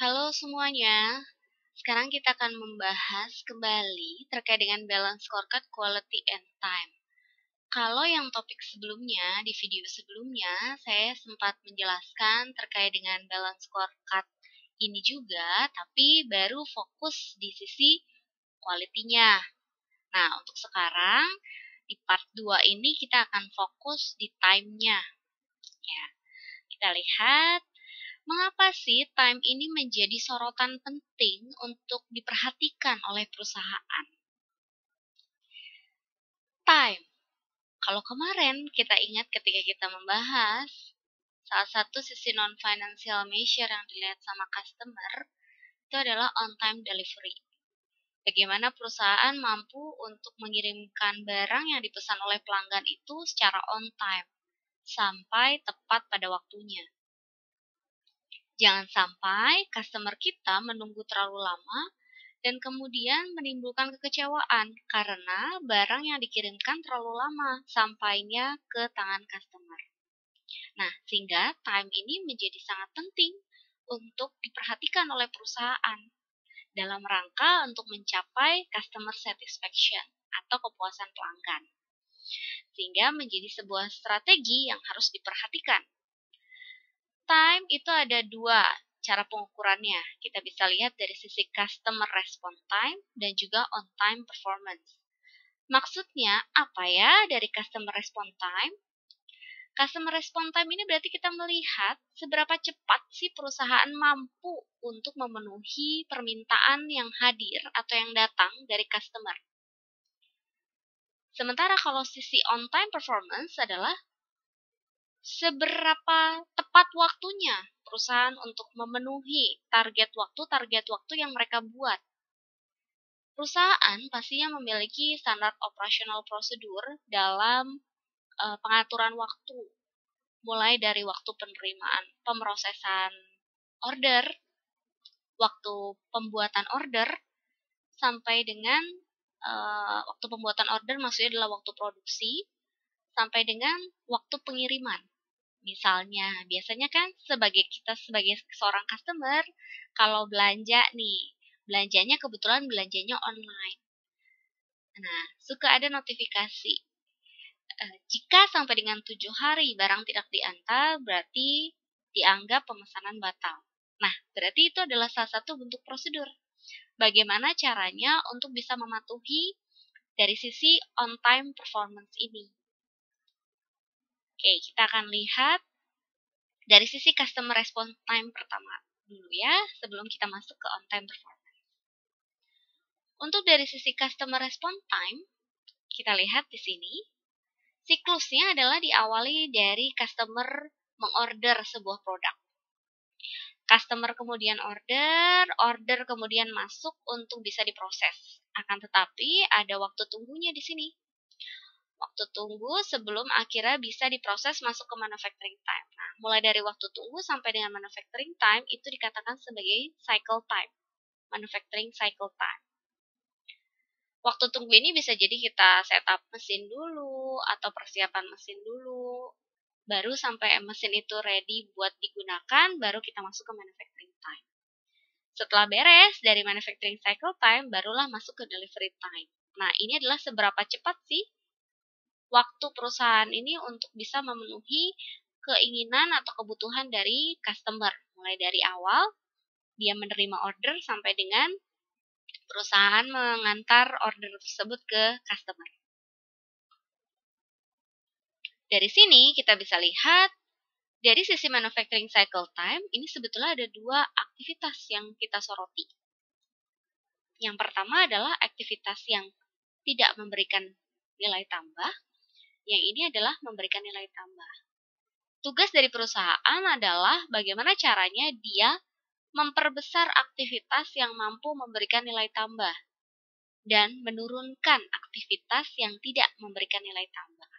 Halo semuanya, sekarang kita akan membahas kembali terkait dengan balance scorecard quality and time. Kalau yang topik sebelumnya, di video sebelumnya, saya sempat menjelaskan terkait dengan balance scorecard ini juga, tapi baru fokus di sisi quality-nya. Nah, untuk sekarang, di part 2 ini kita akan fokus di time-nya. Ya, kita lihat mengapa sih time ini menjadi sorotan penting untuk diperhatikan oleh perusahaan? Time. Kalau kemarin kita ingat ketika kita membahas salah satu sisi non-financial measure yang dilihat sama customer itu adalah on-time delivery. Bagaimana perusahaan mampu untuk mengirimkan barang yang dipesan oleh pelanggan itu secara on-time, sampai tepat pada waktunya. Jangan sampai customer kita menunggu terlalu lama dan kemudian menimbulkan kekecewaan karena barang yang dikirimkan terlalu lama sampainya ke tangan customer. Nah, sehingga time ini menjadi sangat penting untuk diperhatikan oleh perusahaan dalam rangka untuk mencapai customer satisfaction atau kepuasan pelanggan. Sehingga menjadi sebuah strategi yang harus diperhatikan. Time itu ada dua cara pengukurannya. Kita bisa lihat dari sisi customer response time dan juga on time performance. Maksudnya apa ya dari customer response time? Customer response time ini berarti kita melihat seberapa cepat sih perusahaan mampu untuk memenuhi permintaan yang hadir atau yang datang dari customer. Sementara kalau sisi on time performance adalah seberapa tepat waktunya perusahaan untuk memenuhi target waktu yang mereka buat. Perusahaan pastinya memiliki standar operasional prosedur dalam pengaturan waktu, mulai dari waktu penerimaan pemrosesan order, waktu pembuatan order, sampai dengan waktu pembuatan order maksudnya adalah waktu produksi, sampai dengan waktu pengiriman. Misalnya, biasanya kan sebagai seorang customer, kalau belanja nih, belanjanya kebetulan belanjanya online. Nah, suka ada notifikasi. Jika sampai dengan 7 hari barang tidak diantar, berarti dianggap pemesanan batal. Nah, berarti itu adalah salah satu bentuk prosedur. Bagaimana caranya untuk bisa mematuhi dari sisi on-time performance ini. Oke, kita akan lihat dari sisi customer response time pertama dulu ya, sebelum kita masuk ke on-time performance. Untuk dari sisi customer response time, kita lihat di sini, siklusnya adalah diawali dari customer mengorder sebuah produk. Customer kemudian order kemudian masuk untuk bisa diproses. Akan tetapi ada waktu tunggunya di sini. Waktu tunggu sebelum akhirnya bisa diproses masuk ke manufacturing time. Nah, mulai dari waktu tunggu sampai dengan manufacturing time itu dikatakan sebagai cycle time, manufacturing cycle time. Waktu tunggu ini bisa jadi kita setup mesin dulu atau persiapan mesin dulu, baru sampai mesin itu ready buat digunakan, baru kita masuk ke manufacturing time. Setelah beres dari manufacturing cycle time, barulah masuk ke delivery time. Nah, ini adalah seberapa cepat sih waktu perusahaan ini untuk bisa memenuhi keinginan atau kebutuhan dari customer. Mulai dari awal, dia menerima order sampai dengan perusahaan mengantar order tersebut ke customer. Dari sini kita bisa lihat, dari sisi manufacturing cycle time, ini sebetulnya ada dua aktivitas yang kita soroti. Yang pertama adalah aktivitas yang tidak memberikan nilai tambah. Yang ini adalah memberikan nilai tambah. Tugas dari perusahaan adalah bagaimana caranya dia memperbesar aktivitas yang mampu memberikan nilai tambah dan menurunkan aktivitas yang tidak memberikan nilai tambah.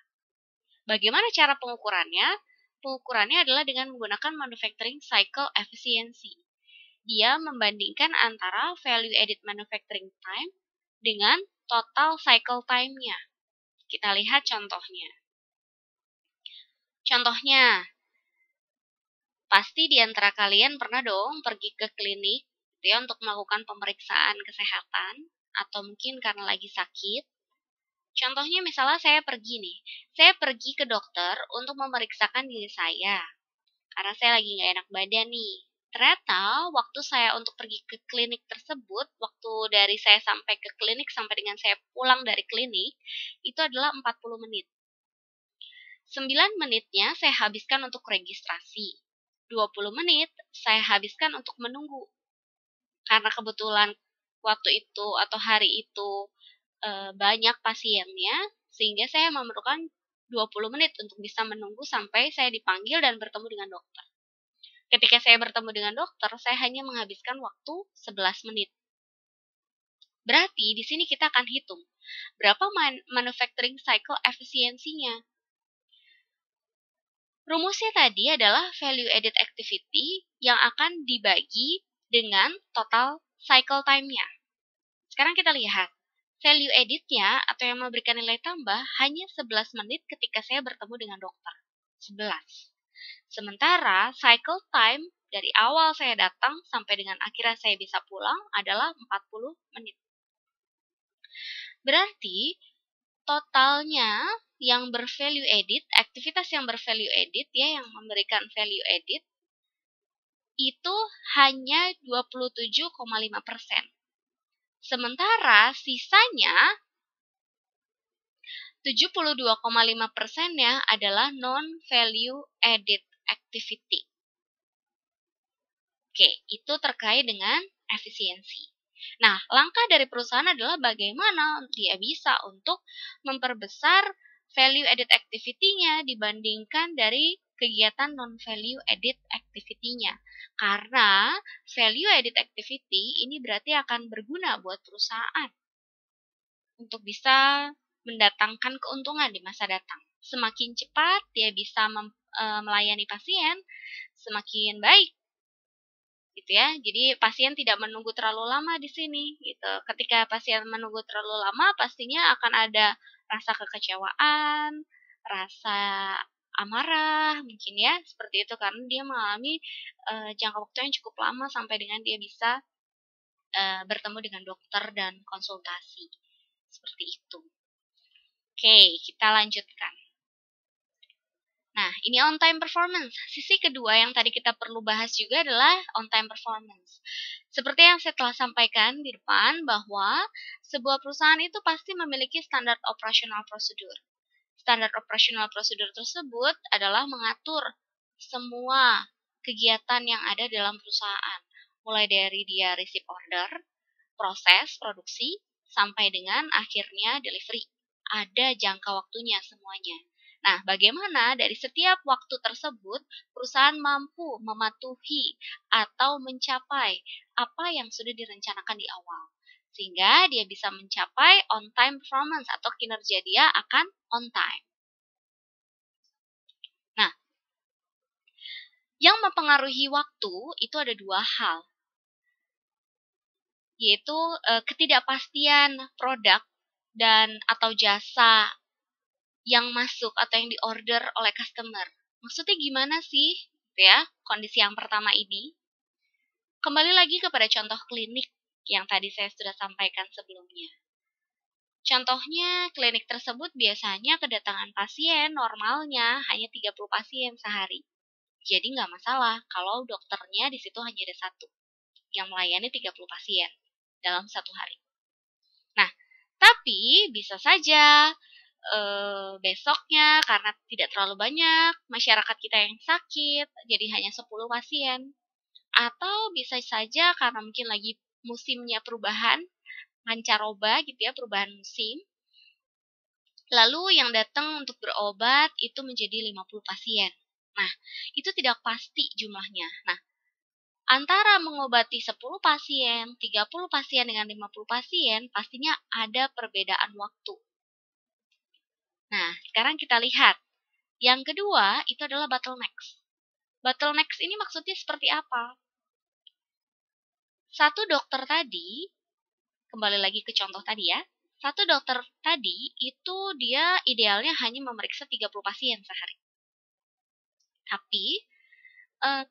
Bagaimana cara pengukurannya? Pengukurannya adalah dengan menggunakan manufacturing cycle efficiency. Dia membandingkan antara value added manufacturing time dengan total cycle time-nya. Kita lihat contohnya. Contohnya, Pasti di antara kalian pernah dong pergi ke klinik gitu ya, untuk melakukan pemeriksaan kesehatan, atau mungkin karena lagi sakit. Contohnya misalnya saya pergi ke dokter untuk memeriksakan diri saya, karena saya lagi nggak enak badan nih. Ternyata waktu saya untuk pergi ke klinik tersebut, waktu dari saya sampai ke klinik sampai dengan saya pulang dari klinik, itu adalah 40 menit. 9 menitnya saya habiskan untuk registrasi. 20 menit saya habiskan untuk menunggu. Karena kebetulan waktu itu atau hari itu banyak pasiennya, sehingga saya memerlukan 20 menit untuk bisa menunggu sampai saya dipanggil dan bertemu dengan dokter. Ketika saya bertemu dengan dokter, saya hanya menghabiskan waktu 11 menit. Berarti di sini kita akan hitung berapa manufacturing cycle efisiensinya. Rumusnya tadi adalah value added activity yang akan dibagi dengan total cycle time-nya. Sekarang kita lihat. Value added-nya atau yang memberikan nilai tambah hanya 11 menit ketika saya bertemu dengan dokter. 11. Sementara cycle time dari awal saya datang sampai dengan akhirnya saya bisa pulang adalah 40 menit. Berarti totalnya yang bervalue added, aktivitas yang bervalue added ya, yang memberikan value added itu hanya 27,5%. Sementara sisanya 72,5%-nya adalah non-value added activity. Oke, itu terkait dengan efisiensi. Nah, langkah dari perusahaan adalah bagaimana dia bisa untuk memperbesar value added activity-nya dibandingkan dari kegiatan non-value added activity-nya. Karena value added activity ini berarti akan berguna buat perusahaan untuk bisa mendatangkan keuntungan di masa datang. Semakin cepat dia bisa melayani pasien, semakin baik gitu ya. Jadi pasien tidak menunggu terlalu lama di sini gitu. Ketika pasien menunggu terlalu lama, pastinya akan ada rasa kekecewaan, rasa amarah mungkin ya, seperti itu karena dia mengalami jangka waktu yang cukup lama sampai dengan dia bisa bertemu dengan dokter dan konsultasi. Seperti itu. Oke, kita lanjutkan. Nah, ini on time performance. Sisi kedua yang tadi kita perlu bahas juga adalah on time performance. Seperti yang saya telah sampaikan di depan bahwa sebuah perusahaan itu pasti memiliki standar operational procedure. Standar operational procedure tersebut adalah mengatur semua kegiatan yang ada dalam perusahaan. Mulai dari dia receive order, proses, produksi, sampai dengan akhirnya delivery. Ada jangka waktunya semuanya. Nah, bagaimana dari setiap waktu tersebut perusahaan mampu mematuhi atau mencapai apa yang sudah direncanakan di awal. Sehingga dia bisa mencapai on time performance atau kinerja dia akan on time. Nah, yang mempengaruhi waktu itu ada dua hal, yaitu ketidakpastian produk dan atau jasa yang masuk atau yang diorder oleh customer. Maksudnya gimana sih? Ya, kondisi yang pertama ini. Kembali lagi kepada contoh klinik yang tadi saya sudah sampaikan sebelumnya. Contohnya, klinik tersebut biasanya kedatangan pasien normalnya hanya 30 pasien sehari. Jadi nggak masalah kalau dokternya di situ hanya ada satu yang melayani 30 pasien dalam satu hari. Nah, tapi bisa saja besoknya karena tidak terlalu banyak masyarakat kita yang sakit, jadi hanya 10 pasien. Atau bisa saja karena mungkin lagi musimnya perubahan, pancaroba gitu ya, perubahan musim. Lalu yang datang untuk berobat itu menjadi 50 pasien. Nah, itu tidak pasti jumlahnya. Nah, antara mengobati 10 pasien, 30 pasien dengan 50 pasien, pastinya ada perbedaan waktu. Nah, sekarang kita lihat. Yang kedua, itu adalah bottlenecks. Bottlenecks ini maksudnya seperti apa? Satu dokter tadi, kembali lagi ke contoh tadi ya, satu dokter tadi itu dia idealnya hanya memeriksa 30 pasien sehari. Tapi,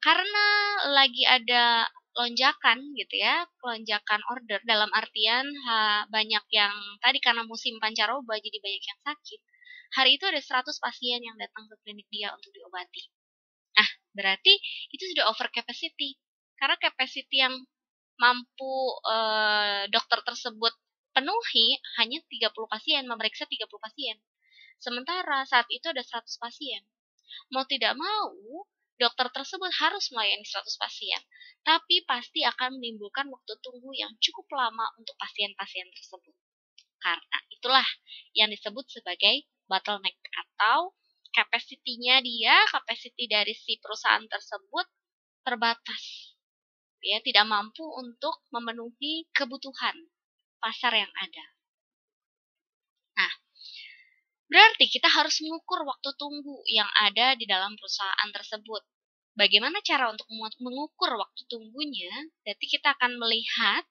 karena lagi ada lonjakan gitu ya, lonjakan order dalam artian banyak yang tadi karena musim pancaroba jadi banyak yang sakit. Hari itu ada 100 pasien yang datang ke klinik dia untuk diobati. Nah, berarti itu sudah over capacity. Karena capacity yang mampu dokter tersebut penuhi hanya 30 pasien, memeriksa 30 pasien. Sementara saat itu ada 100 pasien. Mau tidak mau, dokter tersebut harus melayani 100 pasien, tapi pasti akan menimbulkan waktu tunggu yang cukup lama untuk pasien-pasien tersebut. Karena itulah yang disebut sebagai bottleneck atau capacity dari si perusahaan tersebut terbatas. Ya, tidak mampu untuk memenuhi kebutuhan pasar yang ada. Nah, berarti kita harus mengukur waktu tunggu yang ada di dalam perusahaan tersebut. Bagaimana cara untuk mengukur waktu tunggunya? Berarti kita akan melihat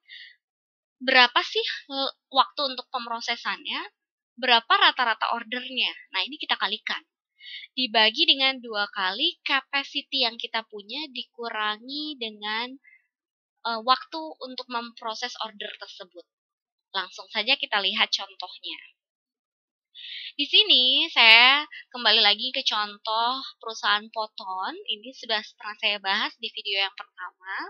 berapa sih waktu untuk pemrosesannya, berapa rata-rata ordernya. Nah, ini kita kalikan. Dibagi dengan 2 kali capacity yang kita punya dikurangi dengan waktu untuk memproses order tersebut. Langsung saja kita lihat contohnya. Di sini saya kembali lagi ke contoh perusahaan Poton. Ini sudah pernah saya bahas di video yang pertama.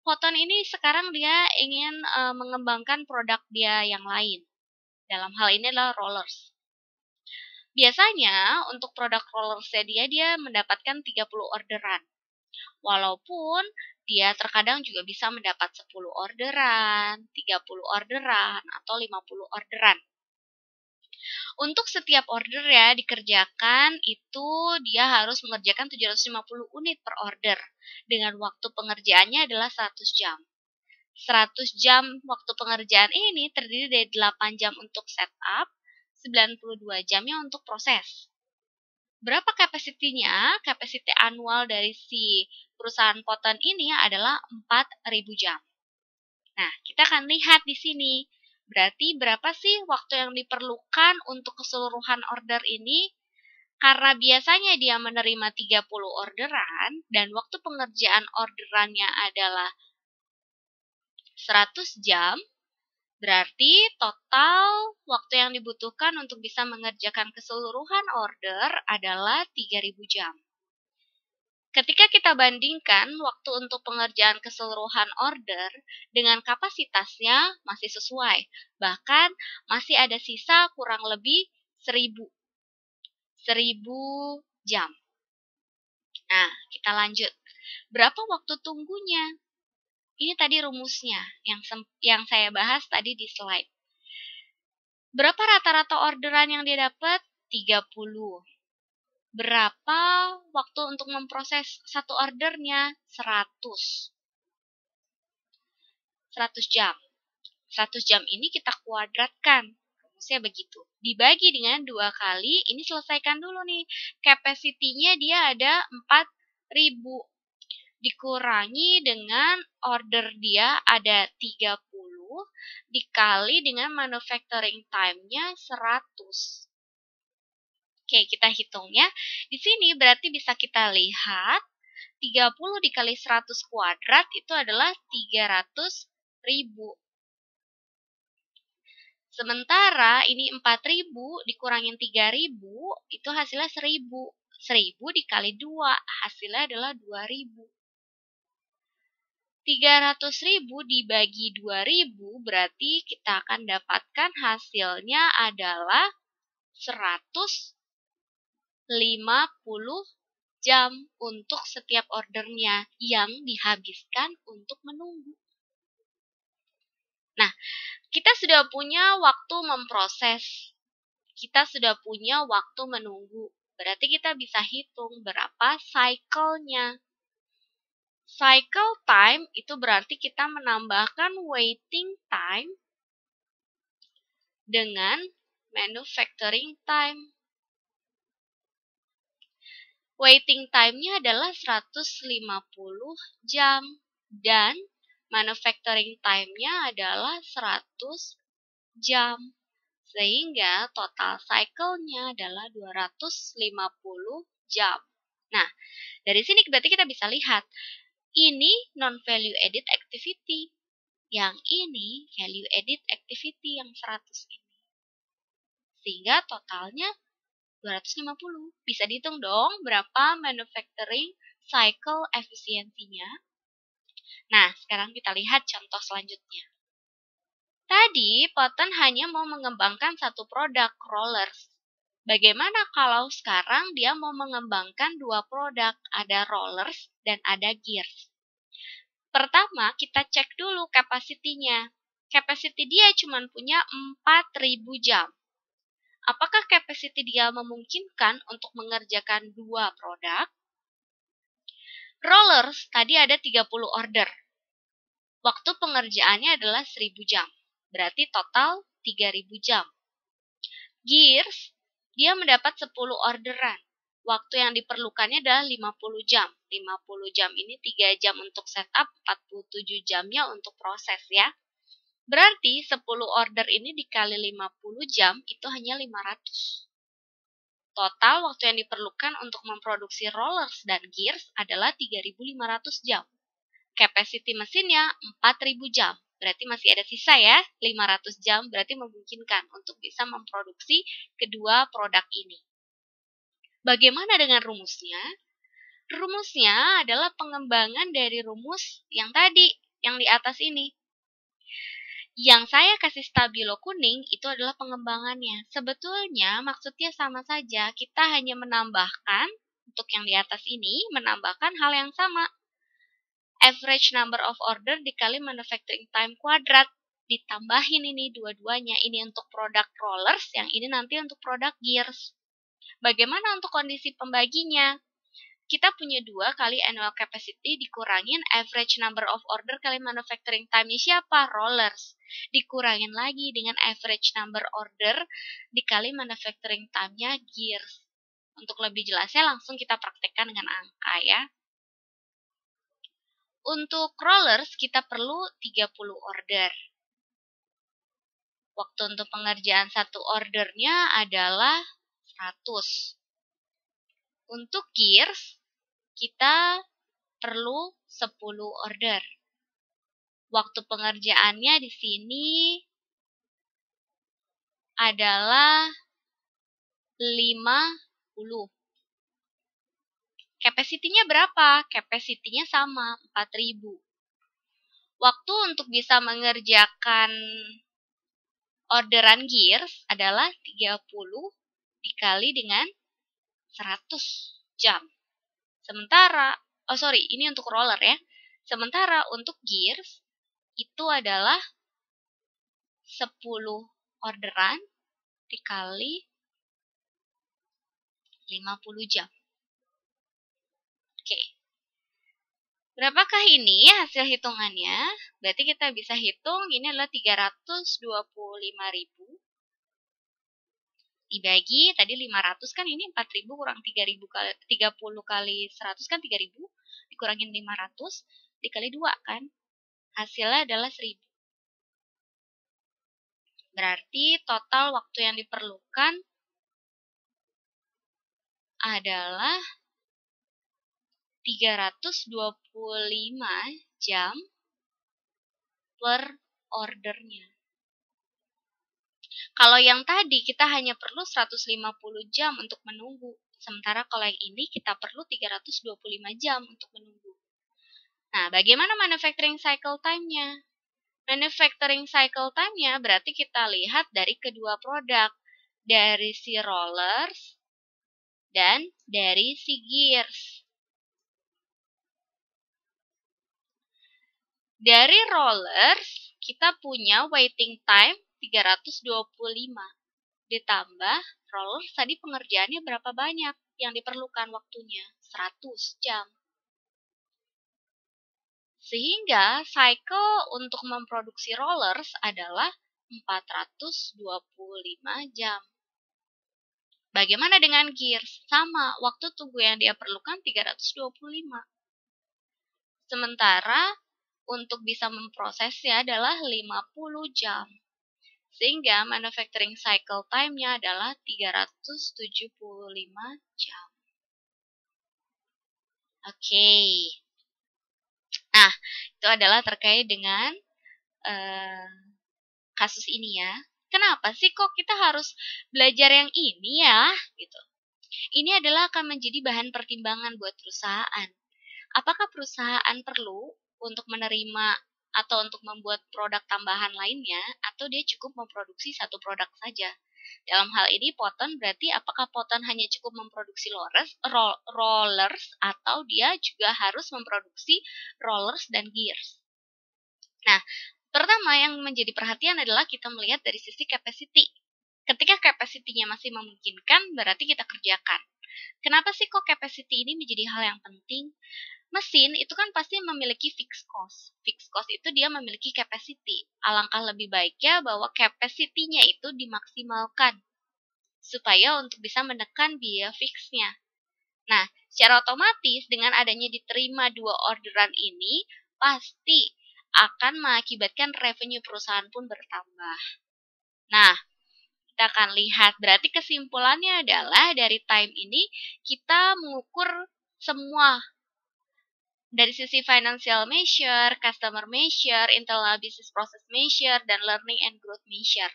Poton ini sekarang dia ingin mengembangkan produk dia yang lain. Dalam hal ini adalah rollers. Biasanya untuk produk rollersnya dia mendapatkan 30 orderan. Walaupun dia terkadang juga bisa mendapat 10 orderan, 30 orderan, atau 50 orderan. Untuk setiap order ya dikerjakan itu dia harus mengerjakan 750 unit per order dengan waktu pengerjaannya adalah 100 jam. 100 jam waktu pengerjaan ini terdiri dari 8 jam untuk setup, 92 jamnya untuk proses. Berapa kapasitinya? Kapasiti annual dari si perusahaan Poton ini adalah 4.000 jam. Nah, kita akan lihat di sini. Berarti berapa sih waktu yang diperlukan untuk keseluruhan order ini? Karena biasanya dia menerima 30 orderan dan waktu pengerjaan orderannya adalah 100 jam, berarti total waktu yang dibutuhkan untuk bisa mengerjakan keseluruhan order adalah 3.000 jam. Ketika kita bandingkan waktu untuk pengerjaan keseluruhan order dengan kapasitasnya masih sesuai. Bahkan masih ada sisa kurang lebih 1.000 jam. Nah, kita lanjut. Berapa waktu tunggunya? Ini tadi rumusnya yang saya bahas tadi di slide. Berapa rata-rata orderan yang dia dapat? 30. Berapa waktu untuk memproses satu ordernya? 100 jam. 100 jam ini kita kuadratkan. Rumusnya begitu. Dibagi dengan 2 kali, ini selesaikan dulu nih. Capacity-nya dia ada 4.000. Dikurangi dengan order dia ada 30, dikali dengan manufacturing time-nya 100. Oke, kita hitung ya. Di sini berarti bisa kita lihat 30 dikali 100 kuadrat itu adalah 300.000. Sementara ini 4.000 dikurangin 3.000 itu hasilnya 1.000. 1.000 dikali 2 hasilnya adalah 2.000. 300.000 dibagi 2.000 berarti kita akan dapatkan hasilnya adalah 150 jam untuk setiap ordernya yang dihabiskan untuk menunggu. Nah, kita sudah punya waktu memproses. Kita sudah punya waktu menunggu. Berarti kita bisa hitung berapa cycle-nya. Cycle time itu berarti kita menambahkan waiting time dengan manufacturing time. Waiting time-nya adalah 150 jam dan manufacturing time-nya adalah 100 jam. Sehingga total cycle-nya adalah 250 jam. Nah, dari sini berarti kita bisa lihat, ini non-value added activity. Yang ini value added activity yang 100 ini. Sehingga totalnya 250. Bisa dihitung dong berapa manufacturing cycle efisiensinya. Nah, sekarang kita lihat contoh selanjutnya. Tadi, Poten hanya mau mengembangkan satu produk, rollers. Bagaimana kalau sekarang dia mau mengembangkan dua produk, ada rollers dan ada gears? Pertama, kita cek dulu kapasitinya. Capacity dia cuma punya 4.000 jam. Apakah capacity dia memungkinkan untuk mengerjakan dua produk? Rollers tadi ada 30 order. Waktu pengerjaannya adalah 1.000 jam. Berarti total 3.000 jam. Gears, dia mendapat 10 orderan. Waktu yang diperlukannya adalah 50 jam. 50 jam ini 3 jam untuk setup, 47 jamnya untuk proses ya. Berarti 10 order ini dikali 50 jam itu hanya 500. Total waktu yang diperlukan untuk memproduksi rollers dan gears adalah 3.500 jam. Capacity mesinnya 4.000 jam. Berarti masih ada sisa ya, 500 jam berarti memungkinkan untuk bisa memproduksi kedua produk ini. Bagaimana dengan rumusnya? Rumusnya adalah pengembangan dari rumus yang tadi, yang di atas ini. Yang saya kasih stabilo kuning itu adalah pengembangannya. Sebetulnya maksudnya sama saja, kita hanya menambahkan, untuk yang di atas ini, menambahkan hal yang sama. Average number of order dikali manufacturing time kuadrat. Ditambahin ini dua-duanya. Ini untuk produk rollers, yang ini nanti untuk produk gears. Bagaimana untuk kondisi pembaginya? Kita punya 2 kali annual capacity dikurangin average number of order kali manufacturing time-nya siapa? Rollers. Dikurangin lagi dengan average number order dikali manufacturing time-nya gears. Untuk lebih jelasnya langsung kita praktekkan dengan angka ya. Untuk rollers kita perlu 30 order. Waktu untuk pengerjaan satu ordernya adalah 100. Untuk gears kita perlu 10 order. Waktu pengerjaannya di sini adalah 50. Capacity-nya berapa? Capacity-nya sama, 4.000. Waktu untuk bisa mengerjakan orderan gears adalah 30 dikali dengan 100 jam. Sementara, ini untuk roller ya. Sementara untuk gears itu adalah 10 orderan dikali 50 jam. Oke. Berapakah ini hasil hitungannya? Berarti kita bisa hitung ini adalah 325.000 dibagi tadi 500 kan ini 4.000 kurang 3.000 kali 30 kali 100 kan 3.000 dikurangin 500 dikali 2 kan. Hasilnya adalah 1.000. Berarti total waktu yang diperlukan adalah 325 jam per ordernya. Kalau yang tadi kita hanya perlu 150 jam untuk menunggu. Sementara kalau yang ini kita perlu 325 jam untuk menunggu. Nah, bagaimana manufacturing cycle time-nya? Manufacturing cycle time-nya berarti kita lihat dari kedua produk. Dari si rollers dan dari si gears. Dari rollers, kita punya waiting time 325. Ditambah rollers tadi pengerjaannya berapa banyak yang diperlukan waktunya? 100 jam. Sehingga cycle untuk memproduksi rollers adalah 425 jam. Bagaimana dengan gears? Sama, waktu tunggu yang dia perlukan 325. Sementara untuk bisa memprosesnya adalah 50 jam. Sehingga manufacturing cycle time-nya adalah 375 jam. Oke. Nah, itu adalah terkait dengan eh, kasus ini ya. Kenapa sih kok kita harus belajar yang ini ya? Gitu. Ini adalah akan menjadi bahan pertimbangan buat perusahaan. Apakah perusahaan perlu untuk menerima atau untuk membuat produk tambahan lainnya, atau dia cukup memproduksi satu produk saja? Dalam hal ini, Poton berarti apakah Poton hanya cukup memproduksi rollers atau dia juga harus memproduksi rollers dan gears? Nah, pertama yang menjadi perhatian adalah kita melihat dari sisi capacity. Ketika capacity-nya masih memungkinkan, berarti kita kerjakan. Kenapa sih kok capacity ini menjadi hal yang penting? Mesin itu kan pasti memiliki fixed cost. Fixed cost itu dia memiliki capacity. Alangkah lebih baiknya bahwa capacity-nya itu dimaksimalkan supaya untuk bisa menekan biaya fixnya. Nah, secara otomatis dengan adanya diterima dua orderan ini, pasti akan mengakibatkan revenue perusahaan pun bertambah. Nah, kita akan lihat, berarti kesimpulannya adalah dari time ini kita mengukur semua dari sisi financial measure, customer measure, internal business process measure, dan learning and growth measure.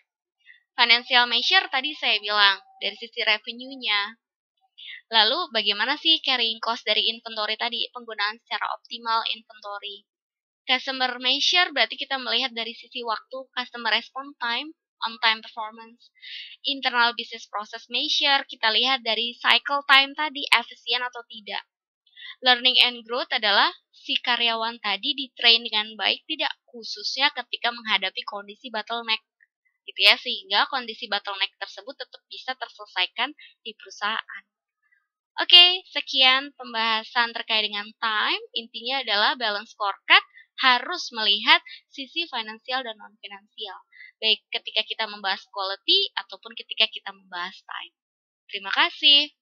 Financial measure tadi saya bilang, dari sisi revenue-nya. Lalu bagaimana sih carrying cost dari inventory tadi, penggunaan secara optimal inventory. Customer measure berarti kita melihat dari sisi waktu, customer response time, on-time performance. Internal business process measure, kita lihat dari cycle time tadi, efisien atau tidak. Learning and growth adalah si karyawan tadi di-train dengan baik tidak, khususnya ketika menghadapi kondisi bottleneck. Gitu ya, sehingga kondisi bottleneck tersebut tetap bisa terselesaikan di perusahaan. Oke, sekian pembahasan terkait dengan time. Intinya adalah balance scorecard harus melihat sisi finansial dan non-finansial. Baik ketika kita membahas quality ataupun ketika kita membahas time. Terima kasih.